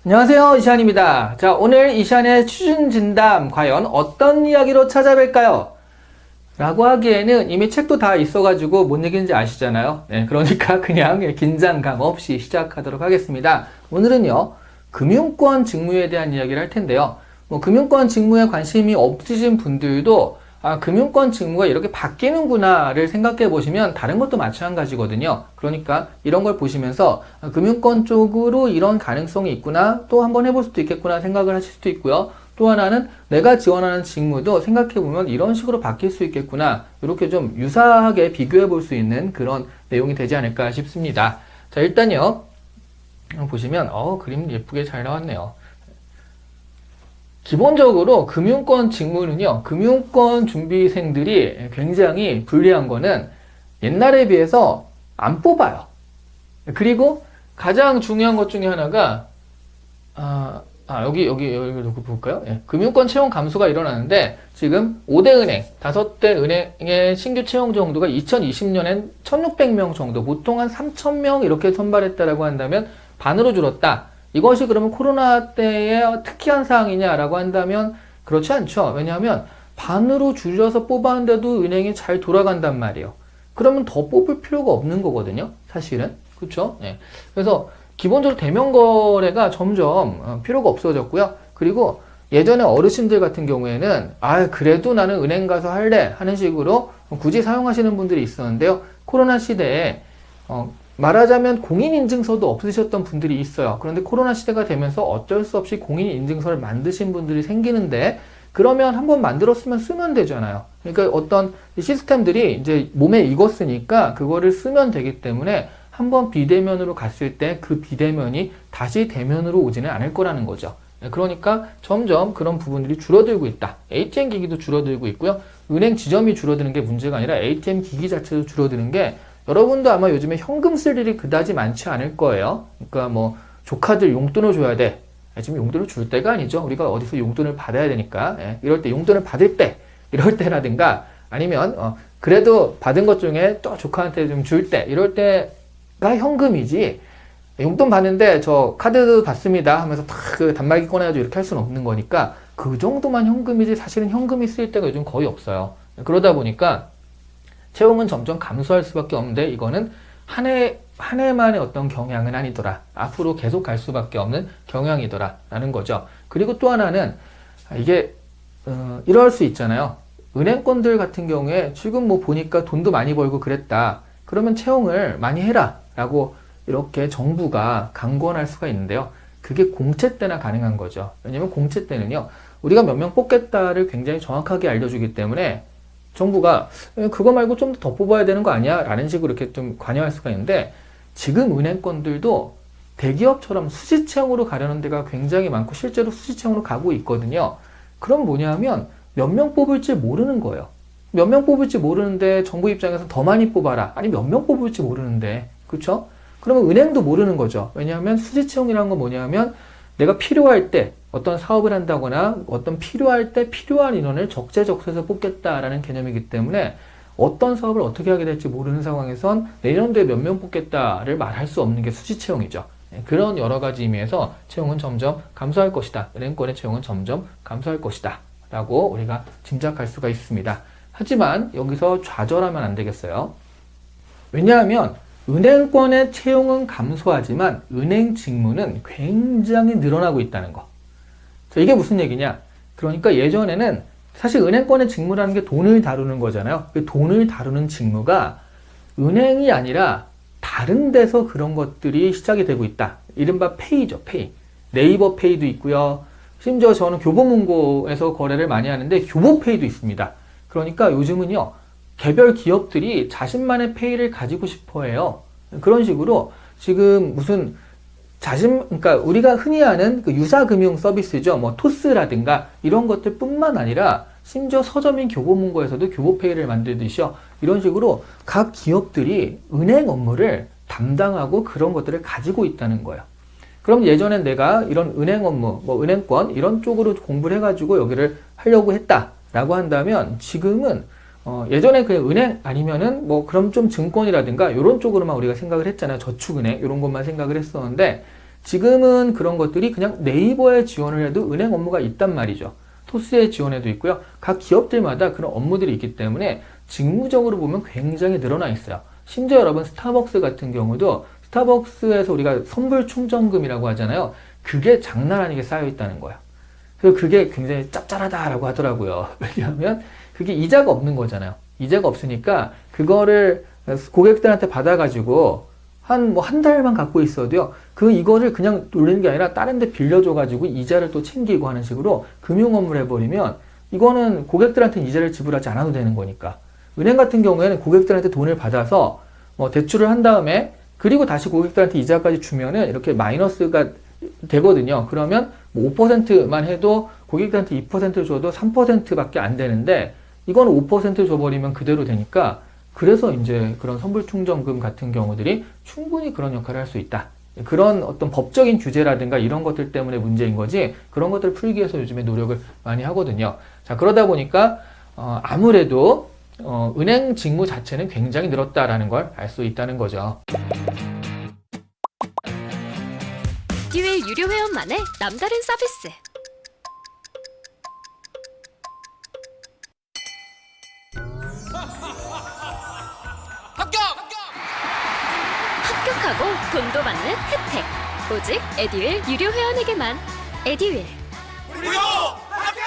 안녕하세요, 이시안입니다. 자, 오늘 이시안의 취준진담 과연 어떤 이야기로 찾아뵐까요? 라고 하기에는 이미 책도 다 있어가지고 뭔 얘기인지 아시잖아요. 네, 그러니까 그냥 긴장감 없이 시작하도록 하겠습니다. 오늘은요, 금융권 직무에 대한 이야기를 할 텐데요. 금융권 직무에 관심이 없으신 분들도 금융권 직무가 이렇게 바뀌는구나를 생각해 보시면 다른 것도 마찬가지거든요. 그러니까 이런 걸 보시면서 금융권 쪽으로 이런 가능성이 있구나, 또 한번 해볼 수도 있겠구나 생각을 하실 수도 있고요. 또 하나는 내가 지원하는 직무도 생각해 보면 이런 식으로 바뀔 수 있겠구나, 이렇게 좀 유사하게 비교해 볼 수 있는 그런 내용이 되지 않을까 싶습니다. 자, 일단요, 보시면 그림 예쁘게 잘 나왔네요. 기본적으로 금융권 직무는요, 금융권 준비생들이 굉장히 불리한 거는 옛날에 비해서 안 뽑아요. 그리고 가장 중요한 것 중에 하나가, 여기 볼까요? 예, 금융권 채용 감소가 일어나는데, 지금 5대 은행, 5대 은행의 신규 채용 정도가 2020년엔 1600명 정도, 보통 한 3000명 이렇게 선발했다라고 한다면 반으로 줄었다. 이것이 그러면 코로나 때의 특이한 사항이냐라고 한다면 그렇지 않죠. 왜냐하면 반으로 줄여서 뽑았는데도 은행이 잘 돌아간단 말이에요. 그러면 더 뽑을 필요가 없는 거거든요, 사실은. 그렇죠? 네. 그래서 기본적으로 대면 거래가 점점 필요가 없어졌고요. 그리고 예전에 어르신들 같은 경우에는 그래도 나는 은행 가서 할래 하는 식으로 굳이 사용하시는 분들이 있었는데요. 코로나 시대에 말하자면 공인인증서도 없으셨던 분들이 있어요. 그런데 코로나 시대가 되면서 어쩔 수 없이 공인인증서를 만드신 분들이 생기는데, 그러면 한번 만들었으면 쓰면 되잖아요. 그러니까 어떤 시스템들이 이제 몸에 익었으니까 그거를 쓰면 되기 때문에 한번 비대면으로 갔을 때 그 비대면이 다시 대면으로 오지는 않을 거라는 거죠. 그러니까 점점 그런 부분들이 줄어들고 있다. ATM 기기도 줄어들고 있고요. 은행 지점이 줄어드는 게 문제가 아니라 ATM 기기 자체도 줄어드는 게, 여러분도 아마 요즘에 현금 쓸 일이 그다지 많지 않을 거예요. 그러니까 조카들 용돈을 줘야 돼. 지금 용돈을 줄 때가 아니죠. 우리가 어디서 용돈을 받아야 되니까. 이럴 때 용돈을 받을 때, 이럴 때라든가, 아니면 그래도 받은 것 중에 또 조카한테 좀 줄 때, 이럴 때가 현금이지. 용돈 받는데 저 카드 받습니다 하면서 딱 그 단말기 꺼내가지고 이렇게 할 수는 없는 거니까 그 정도만 현금이지, 사실은 현금이 쓸 때가 요즘 거의 없어요. 그러다 보니까 채용은 점점 감소할 수밖에 없는데, 이거는 한 해만의 어떤 경향은 아니더라. 앞으로 계속 갈 수밖에 없는 경향이더라 라는 거죠. 그리고 또 하나는 이게 이럴 수 있잖아요. 은행권들 같은 경우에 지금 보니까 돈도 많이 벌고 그랬다. 그러면 채용을 많이 해라 라고 이렇게 정부가 강권할 수가 있는데요. 그게 공채 때나 가능한 거죠. 왜냐면 공채 때는요, 우리가 몇 명 뽑겠다를 굉장히 정확하게 알려주기 때문에 정부가 그거 말고 좀 더 뽑아야 되는 거 아니야? 라는 식으로 이렇게 좀 관여할 수가 있는데, 지금 은행권들도 대기업처럼 수시 채용으로 가려는 데가 굉장히 많고 실제로 수시 채용으로 가고 있거든요. 그럼 뭐냐면 몇 명 뽑을지 모르는 거예요. 몇 명 뽑을지 모르는데 정부 입장에서 더 많이 뽑아라. 아니 몇 명 뽑을지 모르는데, 그렇죠? 그러면 은행도 모르는 거죠. 왜냐하면 수시 채용이라는 건 뭐냐면 내가 필요할 때 어떤 사업을 한다거나 어떤 필요할 때 필요한 인원을 적재적소에서 뽑겠다라는 개념이기 때문에 어떤 사업을 어떻게 하게 될지 모르는 상황에선 내년도에 몇 명 뽑겠다를 말할 수 없는 게 수시 채용이죠. 그런 여러 가지 의미에서 채용은 점점 감소할 것이다. 은행권의 채용은 점점 감소할 것이다 라고 우리가 짐작할 수가 있습니다. 하지만 여기서 좌절하면 안 되겠어요. 왜냐하면 은행권의 채용은 감소하지만 은행 직무는 굉장히 늘어나고 있다는 거. 자, 이게 무슨 얘기냐? 그러니까 예전에는 사실 은행권의 직무라는 게 돈을 다루는 거잖아요. 그 돈을 다루는 직무가 은행이 아니라 다른 데서 그런 것들이 시작이 되고 있다. 이른바 페이죠, 페이. 네이버 페이도 있고요. 심지어 저는 교보문고에서 거래를 많이 하는데 교보페이도 있습니다. 그러니까 요즘은요, 개별 기업들이 자신만의 페이를 가지고 싶어 해요. 그런 식으로 지금 무슨 그러니까 우리가 흔히 아는 그 유사금융 서비스죠. 토스라든가 이런 것들 뿐만 아니라 심지어 서점인 교보문고에서도 교보페이를 만들듯이요. 이런 식으로 각 기업들이 은행 업무를 담당하고 그런 것들을 가지고 있다는 거예요. 그럼 예전엔 내가 이런 은행 업무, 은행권 이런 쪽으로 공부를 해가지고 여기를 하려고 했다라고 한다면 지금은 예전에 그냥 은행 아니면은 그럼 좀 증권이라든가 이런 쪽으로만 우리가 생각을 했잖아요. 저축은행 이런 것만 생각을 했었는데 지금은 그런 것들이 그냥 네이버에 지원을 해도 은행 업무가 있단 말이죠. 토스에 지원해도 있고요. 각 기업들마다 그런 업무들이 있기 때문에 직무적으로 보면 굉장히 늘어나 있어요. 심지어 여러분 스타벅스 같은 경우도 스타벅스에서 우리가 선불 충전금이라고 하잖아요. 그게 장난 아니게 쌓여 있다는 거예요. 그래서 그게 굉장히 짭짤하다라고 하더라고요. 왜냐하면 그게 이자가 없는 거잖아요. 이자가 없으니까 그거를 고객들한테 받아가지고 한 달만 갖고 있어도요. 이거를 그냥 돌리는 게 아니라 다른 데 빌려줘가지고 이자를 또 챙기고 하는 식으로 금융 업무를 해버리면 이거는 고객들한테는 이자를 지불하지 않아도 되는 거니까. 은행 같은 경우에는 고객들한테 돈을 받아서 대출을 한 다음에 그리고 다시 고객들한테 이자까지 주면은 이렇게 마이너스가 되거든요. 그러면 5%만 해도 고객들한테 2% 줘도 3%밖에 안 되는데 이거는 5% 줘버리면 그대로 되니까 그래서 이제 그런 선불충전금 같은 경우들이 충분히 그런 역할을 할 수 있다. 그런 어떤 법적인 규제라든가 이런 것들 때문에 문제인 거지 그런 것들을 풀기 위해서 요즘에 노력을 많이 하거든요. 자, 그러다 보니까 아무래도 은행 직무 자체는 굉장히 늘었다라는 걸 알 수 있다는 거죠. 에듀윌 유료 회원만의 남다른 서비스. 합격하고 돈도 받는 혜택. 오직 에듀윌 유료 회원에게만. 에듀윌. 무료 합격!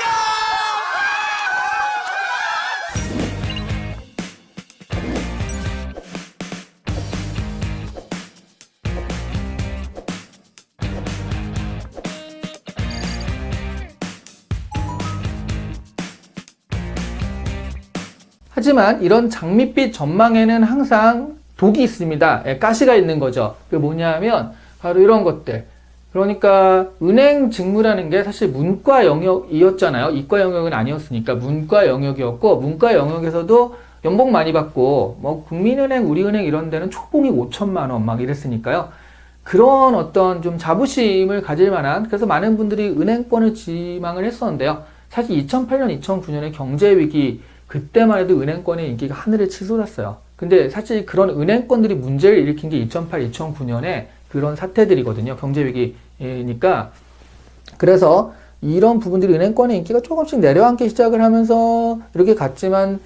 하지만 이런 장밋빛 전망에는 항상 독이 있습니다. 가시가 있는 거죠. 그게 뭐냐면 바로 이런 것들. 그러니까 은행 직무라는 게 사실 문과 영역이었잖아요. 이과 영역은 아니었으니까 문과 영역이었고 문과 영역에서도 연봉 많이 받고 국민은행, 우리은행 이런 데는 초봉이 5천만 원 막 이랬으니까요. 그런 어떤 좀 자부심을 가질 만한 그래서 많은 분들이 은행권을 지망을 했었는데요. 사실 2008년, 2009년의 경제위기 그때만 해도 은행권의 인기가 하늘을 치솟았어요. 근데 사실 그런 은행권들이 문제를 일으킨 게 2008, 2009년에 그런 사태들이거든요. 경제위기니까. 그래서 이런 부분들이 은행권의 인기가 조금씩 내려앉기 시작을 하면서 이렇게 갔지만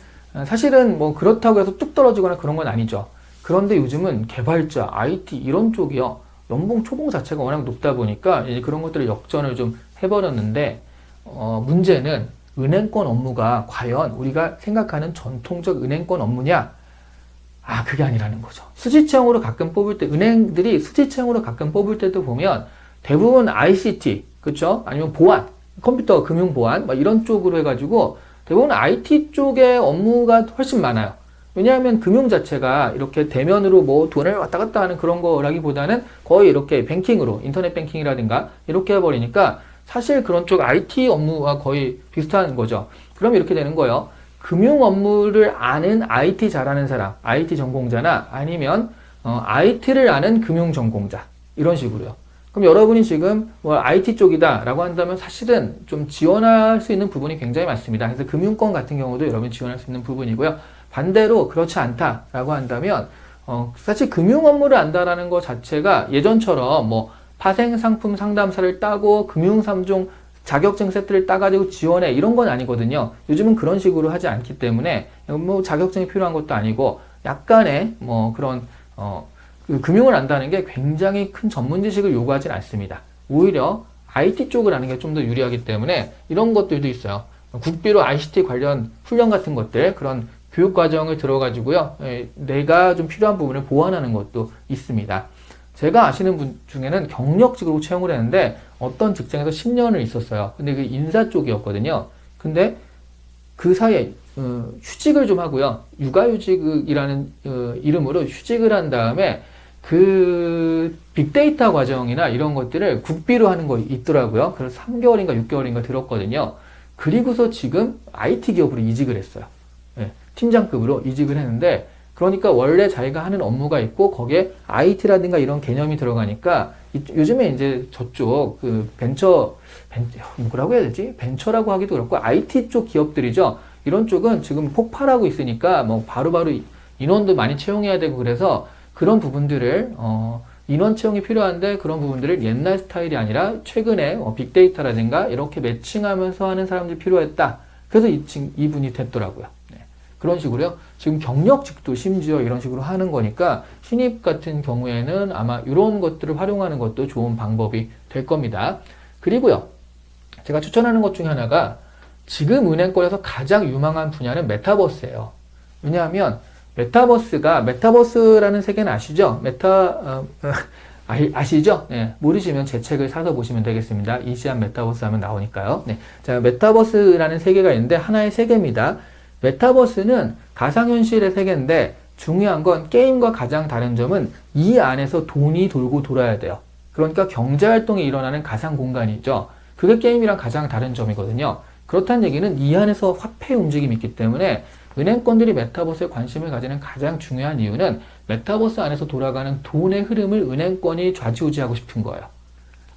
사실은 그렇다고 해서 뚝 떨어지거나 그런 건 아니죠. 그런데 요즘은 개발자, IT 이런 쪽이요. 연봉 초봉 자체가 워낙 높다 보니까 이제 그런 것들을 역전을 좀 해버렸는데 문제는 은행권 업무가 과연 우리가 생각하는 전통적 은행권 업무냐? 그게 아니라는 거죠. 수지채용으로 가끔 뽑을 때, 은행들이 수지채용으로 가끔 뽑을 때도 보면 대부분 ICT, 그쵸? 아니면 보안, 컴퓨터, 금융 보안, 이런 쪽으로 해가지고 대부분 IT 쪽의 업무가 훨씬 많아요. 왜냐하면 금융 자체가 이렇게 대면으로 돈을 왔다 갔다 하는 그런 거라기보다는 거의 이렇게 뱅킹으로, 인터넷 뱅킹이라든가 이렇게 해버리니까 사실 그런 쪽 IT 업무와 거의 비슷한 거죠. 그럼 이렇게 되는 거예요. 금융 업무를 아는 IT 잘하는 사람, IT 전공자나 아니면 IT를 아는 금융 전공자 이런 식으로요. 그럼 여러분이 지금 IT 쪽이다 라고 한다면 사실은 좀 지원할 수 있는 부분이 굉장히 많습니다. 그래서 금융권 같은 경우도 여러분이 지원할 수 있는 부분이고요. 반대로 그렇지 않다라고 한다면 사실 금융 업무를 안다라는 것 자체가 예전처럼 파생 상품 상담사를 따고 금융 3종 자격증 세트를 따가지고 지원해 이런 건 아니거든요. 요즘은 그런 식으로 하지 않기 때문에 자격증이 필요한 것도 아니고 약간의 그런 금융을 안다는 게 굉장히 큰 전문 지식을 요구하진 않습니다. 오히려 IT 쪽을 아는 게 좀 더 유리하기 때문에 이런 것들도 있어요. 국비로 ICT 관련 훈련 같은 것들 그런 교육 과정을 들어가지고요. 내가 좀 필요한 부분을 보완하는 것도 있습니다. 제가 아시는 분 중에는 경력직으로 채용을 했는데 어떤 직장에서 10년을 있었어요. 근데 그 인사 쪽이었거든요. 근데 그 사이에 휴직을 좀 하고요. 육아휴직이라는 이름으로 휴직을 한 다음에 그 빅데이터 과정이나 이런 것들을 국비로 하는 거 있더라고요. 그래서 3개월인가 6개월인가 들었거든요. 그리고서 지금 IT 기업으로 이직을 했어요. 팀장급으로 이직을 했는데 그러니까 원래 자기가 하는 업무가 있고 거기에 IT라든가 이런 개념이 들어가니까 요즘에 이제 저쪽 뭐라고 해야 되지? 벤처라고 하기도 그렇고 IT 쪽 기업들이죠. 이런 쪽은 지금 폭발하고 있으니까 바로바로 인원도 많이 채용해야 되고 그래서 그런 부분들을 인원 채용이 필요한데 그런 부분들을 옛날 스타일이 아니라 최근에 빅데이터라든가 이렇게 매칭하면서 하는 사람들이 필요했다. 그래서 이분이 됐더라고요. 네. 그런 식으로요. 지금 경력직도 심지어 이런 식으로 하는 거니까 신입 같은 경우에는 아마 이런 것들을 활용하는 것도 좋은 방법이 될 겁니다. 그리고요. 제가 추천하는 것 중에 하나가 지금 은행권에서 가장 유망한 분야는 메타버스예요. 왜냐하면 메타버스라는 세계는 아시죠? 아시죠? 네, 모르시면 제 책을 사서 보시면 되겠습니다. 이시안 메타버스 하면 나오니까요. 네, 자, 메타버스라는 세계가 있는데 하나의 세계입니다. 메타버스는 가상현실의 세계인데 중요한 건 게임과 가장 다른 점은 이 안에서 돈이 돌고 돌아야 돼요. 그러니까 경제활동이 일어나는 가상 공간이죠. 그게 게임이랑 가장 다른 점이거든요. 그렇다는 얘기는 이 안에서 화폐 움직임이 있기 때문에 은행권들이 메타버스에 관심을 가지는 가장 중요한 이유는 메타버스 안에서 돌아가는 돈의 흐름을 은행권이 좌지우지하고 싶은 거예요.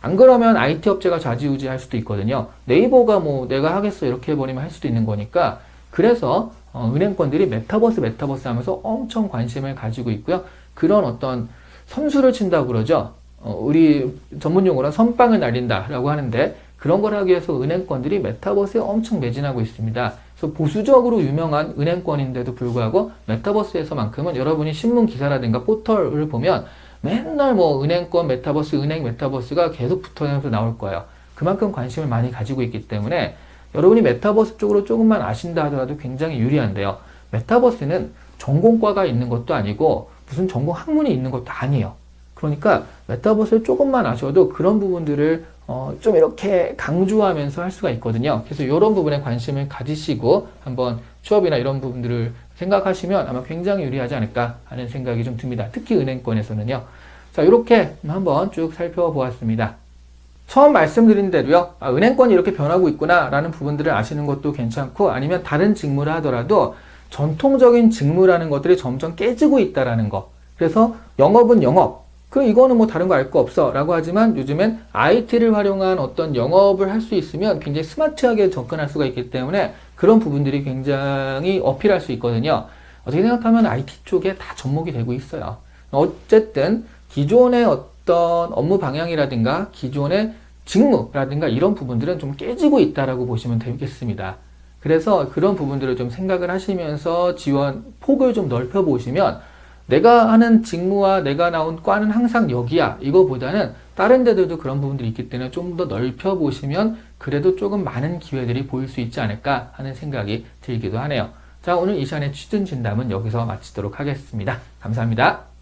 안 그러면 IT 업체가 좌지우지할 수도 있거든요. 네이버가 뭐 내가 하겠어 이렇게 해버리면 할 수도 있는 거니까 그래서 은행권들이 메타버스 하면서 엄청 관심을 가지고 있고요. 그런 어떤 선수를 친다고 그러죠. 우리 전문용어로 선빵을 날린다라고 하는데 그런 걸 하기 위해서 은행권들이 메타버스에 엄청 매진하고 있습니다. 그래서 보수적으로 유명한 은행권인데도 불구하고 메타버스에서만큼은 여러분이 신문 기사라든가 포털을 보면 맨날 뭐 은행권 메타버스, 은행 메타버스가 계속 붙어내면서 나올 거예요. 그만큼 관심을 많이 가지고 있기 때문에 여러분이 메타버스 쪽으로 조금만 아신다 하더라도 굉장히 유리한데요. 메타버스는 전공과가 있는 것도 아니고 무슨 전공 학문이 있는 것도 아니에요. 그러니까 메타버스를 조금만 아셔도 그런 부분들을 좀 이렇게 강조하면서 할 수가 있거든요. 그래서 이런 부분에 관심을 가지시고 한번 취업이나 이런 부분들을 생각하시면 아마 굉장히 유리하지 않을까 하는 생각이 좀 듭니다. 특히 은행권에서는요. 자, 이렇게 한번 쭉 살펴보았습니다. 처음 말씀드린 대로요. 은행권이 이렇게 변하고 있구나 라는 부분들을 아시는 것도 괜찮고 아니면 다른 직무를 하더라도 전통적인 직무라는 것들이 점점 깨지고 있다라는 거. 그래서 영업은 영업. 이거는 뭐 다른 거 알 거 없어 라고 하지만 요즘엔 IT를 활용한 어떤 영업을 할 수 있으면 굉장히 스마트하게 접근할 수가 있기 때문에 그런 부분들이 굉장히 어필할 수 있거든요. 어떻게 생각하면 IT 쪽에 다 접목이 되고 있어요. 어쨌든 기존의 어떤 업무 방향이라든가 기존의 직무라든가 이런 부분들은 좀 깨지고 있다라고 보시면 되겠습니다. 그래서 그런 부분들을 좀 생각을 하시면서 지원 폭을 좀 넓혀 보시면 내가 하는 직무와 내가 나온 과는 항상 여기야 이거보다는 다른 데들도 그런 부분들이 있기 때문에 좀 더 넓혀 보시면 그래도 조금 많은 기회들이 보일 수 있지 않을까 하는 생각이 들기도 하네요. 자, 오늘 이 시간의 취준 진담은 여기서 마치도록 하겠습니다. 감사합니다.